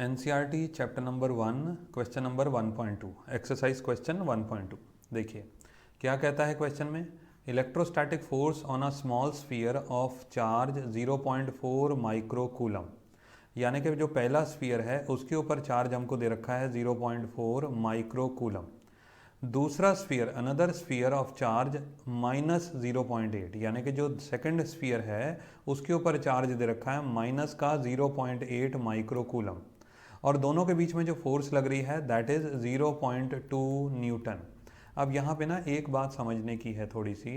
NCERT chapter number 1 question number 1.2 exercise question 1.2। देखिए क्या कहता है क्वेश्चन में, electrostatic force on a small sphere of charge 0.4 micro coulomb, यानी कि जो पहला स्फीयर है उसके ऊपर चार्ज हमको दे रखा है 0.4 माइक्रो कूलम। दूसरा sphere another sphere of charge -0.8, यानी कि जो सेकंड स्फीयर है उसके ऊपर चार्ज दे रखा है माइनस का 0.8 माइक्रो कूलम, और दोनों के बीच में जो फोर्स लग रही है दैट इज़ 0.2 न्यूटन। अब यहाँ पे ना एक बात समझने की है थोड़ी सी,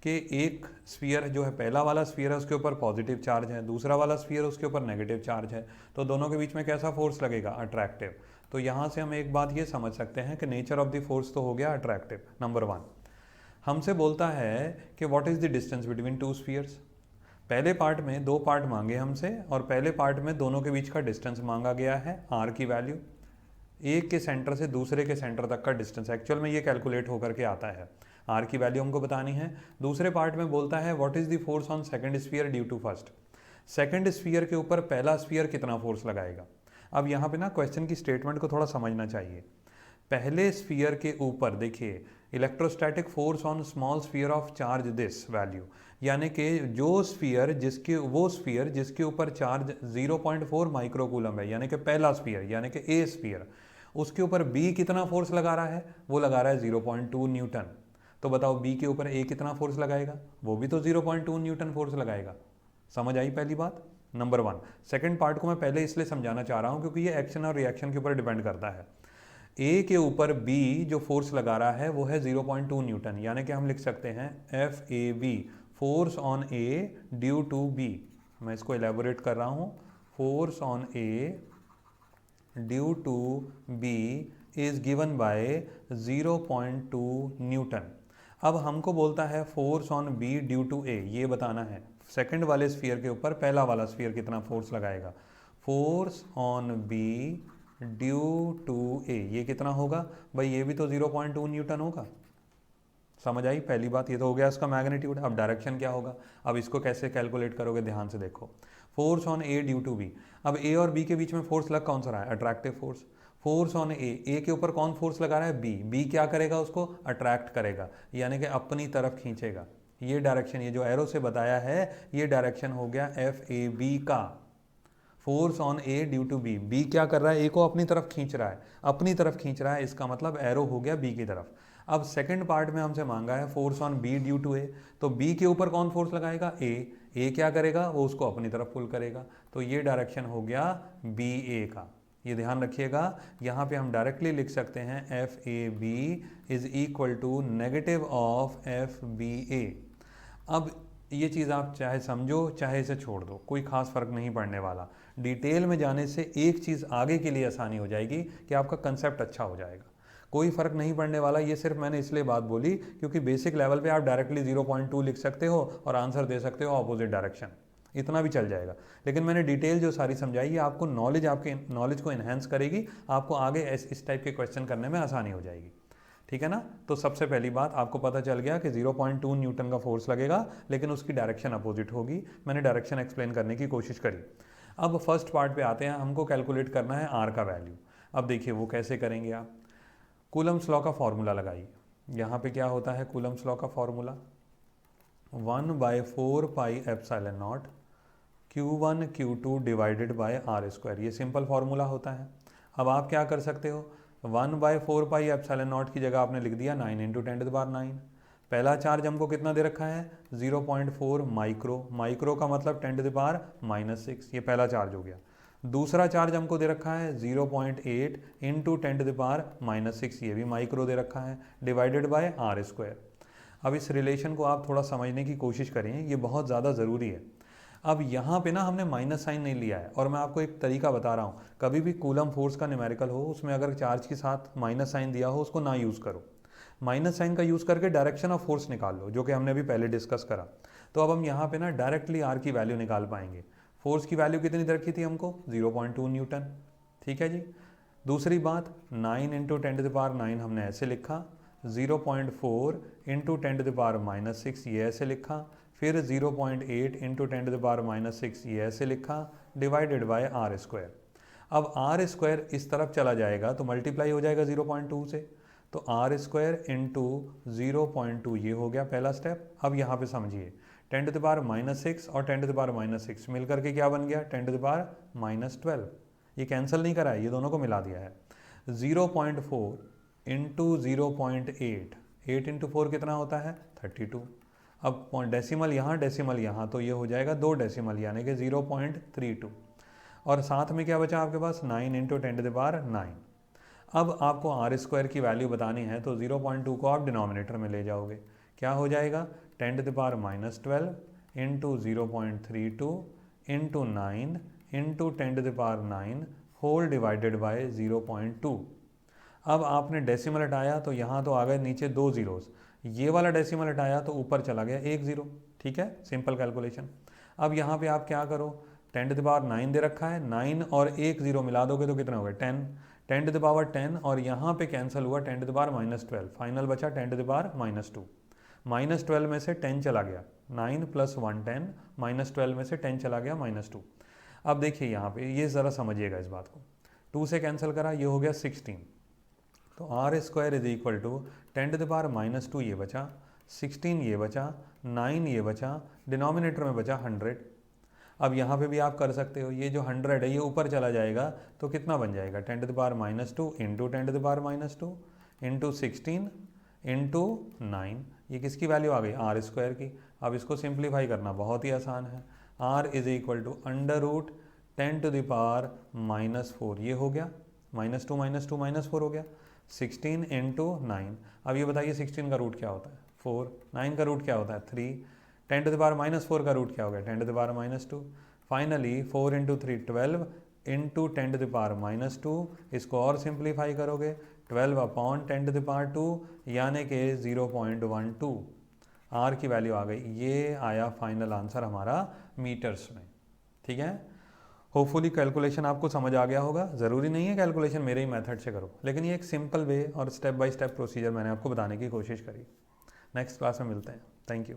कि एक स्फीयर जो है पहला वाला स्फीयर है उसके ऊपर पॉजिटिव चार्ज है, दूसरा वाला स्फीयर उसके ऊपर नेगेटिव चार्ज है, तो दोनों के बीच में कैसा फोर्स लगेगा, अट्रैक्टिव। तो यहाँ से हम एक बात ये समझ सकते हैं कि नेचर ऑफ द फोर्स तो हो गया अट्रैक्टिव। नंबर 1 हमसे बोलता है कि what is the distance between two spheres. पहले पार्ट में दो पार्ट मांगे हमसे, और पहले पार्ट में दोनों के बीच का डिस्टेंस मांगा गया है आर की वैल्यू, एक के सेंटर से दूसरे के सेंटर तक का डिस्टेंस एक्चुअल में ये कैलकुलेट होकर के आता है, आर की वैल्यू हमको बतानी है। दूसरे पार्ट में बोलता है what is the force on second sphere due to first, second sphere के ऊपर पहला स्फीयर कितना फोर्स लगाएगा। अब यहाँ पे ना क्वेश्चन की स्टेटमेंट को थोड़ा समझना चाहिए। पहले स्फीयर के ऊपर देखिए electrostatic force on small sphere of charge this value, यानी कि जो स्फीयर जिसके ऊपर चार्ज 0.4 माइक्रोकूलम है, यानी कि पहला स्फीयर यानी कि ए स्फीयर, उसके ऊपर बी कितना फोर्स लगा रहा है, वो लगा रहा है 0.2 न्यूटन। तो बताओ बी के ऊपर ए कितना फोर्स लगाएगा, वो भी तो 0.2 न्यूटन फोर्स लगाएगा। समझ आई पहली बात, नंबर 1। सेकंड पार्ट को मैं पहले इसलिए समझाना चाह रहा हूँ क्योंकि ये एक्शन और रिएक्शन के ऊपर डिपेंड करता है। ए के ऊपर बी जो फोर्स लगा रहा है वो है 0.2 न्यूटन, यानी कि हम लिख सकते हैं F A B, force on A due to B. मैं इसको एलेबोरेट कर रहा हूँ, force on A due to B is given by 0.2 newton. अब हमको बोलता है force on B due to A, ये बताना है सेकंड वाले स्फीयर के ऊपर पहला वाला स्फीयर कितना फोर्स लगाएगा। Force on B due to A ये कितना होगा भाई, ये भी तो 0.2 न्यूटन होगा। समझ आई पहली बात, ये तो हो गया इसका मैग्नीट्यूड। अब डायरेक्शन क्या होगा, अब इसको कैसे कैलकुलेट करोगे, ध्यान से देखो। Force on A due to B, अब ए और बी के बीच में फोर्स लग कौन सा रहा है, अट्रैक्टिव फोर्स। फोर्स ऑन ए के ऊपर कौन फोर्स लगा रहा है, बी क्या करेगा, उसको अट्रैक्ट करेगा, यानी कि अपनी तरफ खींचेगा। ये डायरेक्शन, ये जो एरो से बताया है ये डायरेक्शन हो गया एफ ए बी का। Force on A due to B, B क्या कर रहा है, ए को अपनी तरफ खींच रहा है, अपनी तरफ खींच रहा है, इसका मतलब एरो हो गया बी की तरफ। अब सेकंड पार्ट में हमसे मांगा है force on B due to A, तो बी के ऊपर कौन फोर्स लगाएगा, ए क्या करेगा, वो उसको अपनी तरफ पुल करेगा, तो ये डायरेक्शन हो गया बी ए का। ये ध्यान रखिएगा, यहाँ पे हम डायरेक्टली लिख सकते हैं F A B is equal to negative of F B A. अब ये चीज़ आप चाहे समझो चाहे इसे छोड़ दो, कोई खास फर्क नहीं पड़ने वाला। डिटेल में जाने से एक चीज़ आगे के लिए आसानी हो जाएगी कि आपका कंसेप्ट अच्छा हो जाएगा। कोई फ़र्क नहीं पड़ने वाला, ये सिर्फ मैंने इसलिए बात बोली क्योंकि बेसिक लेवल पे आप डायरेक्टली 0.2 लिख सकते हो और आंसर दे सकते हो ऑपोजिट डायरेक्शन, इतना भी चल जाएगा। लेकिन मैंने डिटेल जो सारी समझाई है आपको नॉलेज, आपके नॉलेज को इन्हेंस करेगी, आपको आगे इस टाइप के क्वेश्चन करने में आसानी हो जाएगी। ठीक है ना। तो सबसे पहली बात आपको पता चल गया कि 0.2 न्यूटन का फोर्स लगेगा, लेकिन उसकी डायरेक्शन अपोजिट होगी। मैंने डायरेक्शन एक्सप्लेन करने की कोशिश करी। अब फर्स्ट पार्ट पे आते हैं, हमको कैलकुलेट करना है आर का वैल्यू। अब देखिए वो कैसे करेंगे आप, कूलम्स लॉ का फॉर्मूला लगाइए। यहाँ पे क्या होता है कूलम्स लॉ का formula, 1/4 pi epsilon nought Q1 Q2 divided by R square, ये सिंपल फार्मूला होता है। अब आप क्या कर सकते हो, 1/4 पाई एप्सिलॉन नॉट की जगह आपने लिख दिया 9 × 10⁹। पहला चार्ज हमको कितना दे रखा है 0.4 माइक्रो का मतलब 10⁻⁻6, ये पहला चार्ज हो गया। दूसरा चार्ज हमको दे रखा है 0.8 × 10⁻⁻6, ये भी माइक्रो दे रखा है, डिवाइडेड बाय आर स्क्वायर। अब इस रिलेशन को आप थोड़ा समझने की कोशिश करें, ये बहुत ज़्यादा ज़रूरी है। अब यहाँ पे ना हमने माइनस साइन नहीं लिया है, और मैं आपको एक तरीका बता रहा हूँ, कभी भी कूलम फोर्स का न्यूमेरिकल हो उसमें अगर चार्ज के साथ माइनस साइन दिया हो उसको ना यूज़ करो। माइनस साइन का यूज़ करके डायरेक्शन ऑफ फोर्स निकाल लो, जो कि हमने अभी पहले डिस्कस करा। तो अब हम यहाँ पे ना डायरेक्टली आर की वैल्यू निकाल पाएंगे। फोर्स की वैल्यू कितनी दे रखी थी हमको 0.2 न्यूटन, ठीक है जी। दूसरी बात 9 × 10⁻⁹ हमने ऐसे लिखा, 0.4 × 10⁻⁻6 ये ऐसे लिखा, फिर 0.8 × 10⁻⁻6 ये ऐसे लिखा, डिवाइडेड बाय आर स्क्वायर। अब आर स्क्वायर इस तरफ चला जाएगा तो मल्टीप्लाई हो जाएगा 0.2 से, तो आर स्क्वायर इंटू 0.2 ये हो गया पहला स्टेप। अब यहाँ पे समझिए 10⁻⁻6 और 10⁻⁻6 मिलकर के क्या बन गया 10⁻⁻12। ये कैंसिल नहीं करा है, ये दोनों को मिला दिया है। 0.4 इंटू 0.8, 8 इंटू 4 कितना होता है 32। अब डेसिमल यहाँ तो ये हो जाएगा 2 डेसिमल यानी कि 0.32। और साथ में क्या बचा आपके पास 9 इंटू 10⁹। अब आपको आर स्क्वायर की वैल्यू बतानी है तो 0.2 को आप डिनोमिनेटर में ले जाओगे, क्या हो जाएगा 10⁻⁻12 into 0.32 into 9 into 10⁹ whole divided by 0.2। अब आपने डेसिमल हटाया तो यहाँ तो आ गए नीचे 2 जीरोस, ये वाला डेसिमल हटाया तो ऊपर चला गया 1 0। ठीक है, सिंपल कैलकुलेशन। अब यहाँ पे आप क्या करो 10⁹ दे रखा है, 9 और 1 0 मिला दोगे तो कितना होगा 10, 10⁻10 और यहाँ पे कैंसिल हुआ 10⁻12, फाइनल बचा 10⁻2। -12 में से 10 चला गया, 9 + 1 10, -12 में से 10 चला गया -2। अब देखिए यहाँ पे ये ज़रा समझिएगा इस बात को, 2 से कैंसिल करा ये हो गया 16, तो R square is equal to 10⁻⁻2 ये बचा, 16 ये बचा, 9 ये बचा, डिनोमिनेटर में बचा 100। अब यहाँ पे भी आप कर सकते हो, ये जो 100 है ये ऊपर चला जाएगा तो कितना बन जाएगा 10⁻2 इंटू 10⁻2 इंटू 16 इंटू 9, ये किसकी वैल्यू आ गई आर स्क्वायर की। अब इसको सिंप्लीफाई करना बहुत ही आसान है, r इज इक्वल टू √10⁻⁻4 ये हो गया, -2 -2 -4 हो गया, 16 इंटू 9। अब ये बताइए 16 का रूट क्या होता है 4, 9 का रूट क्या होता है 3, 10⁻⁻4 का रूट क्या हो गया 10⁻2। फाइनली 4 इंटू 3 12 इंटू 10⁻2, इसको और सिंप्लीफाई करोगे 12/10⁻2 यानी कि 0.12 आर की वैल्यू आ गई। ये आया फाइनल आंसर हमारा मीटर्स में। ठीक है, होपफुली कैलकुलेशन आपको समझ आ गया होगा। ज़रूरी नहीं है कैलकुलेशन मेरे ही मेथड से करो, लेकिन ये एक सिंपल वे और स्टेप बाय स्टेप प्रोसीजर मैंने आपको बताने की कोशिश करी। नेक्स्ट क्लास में मिलते हैं, थैंक यू।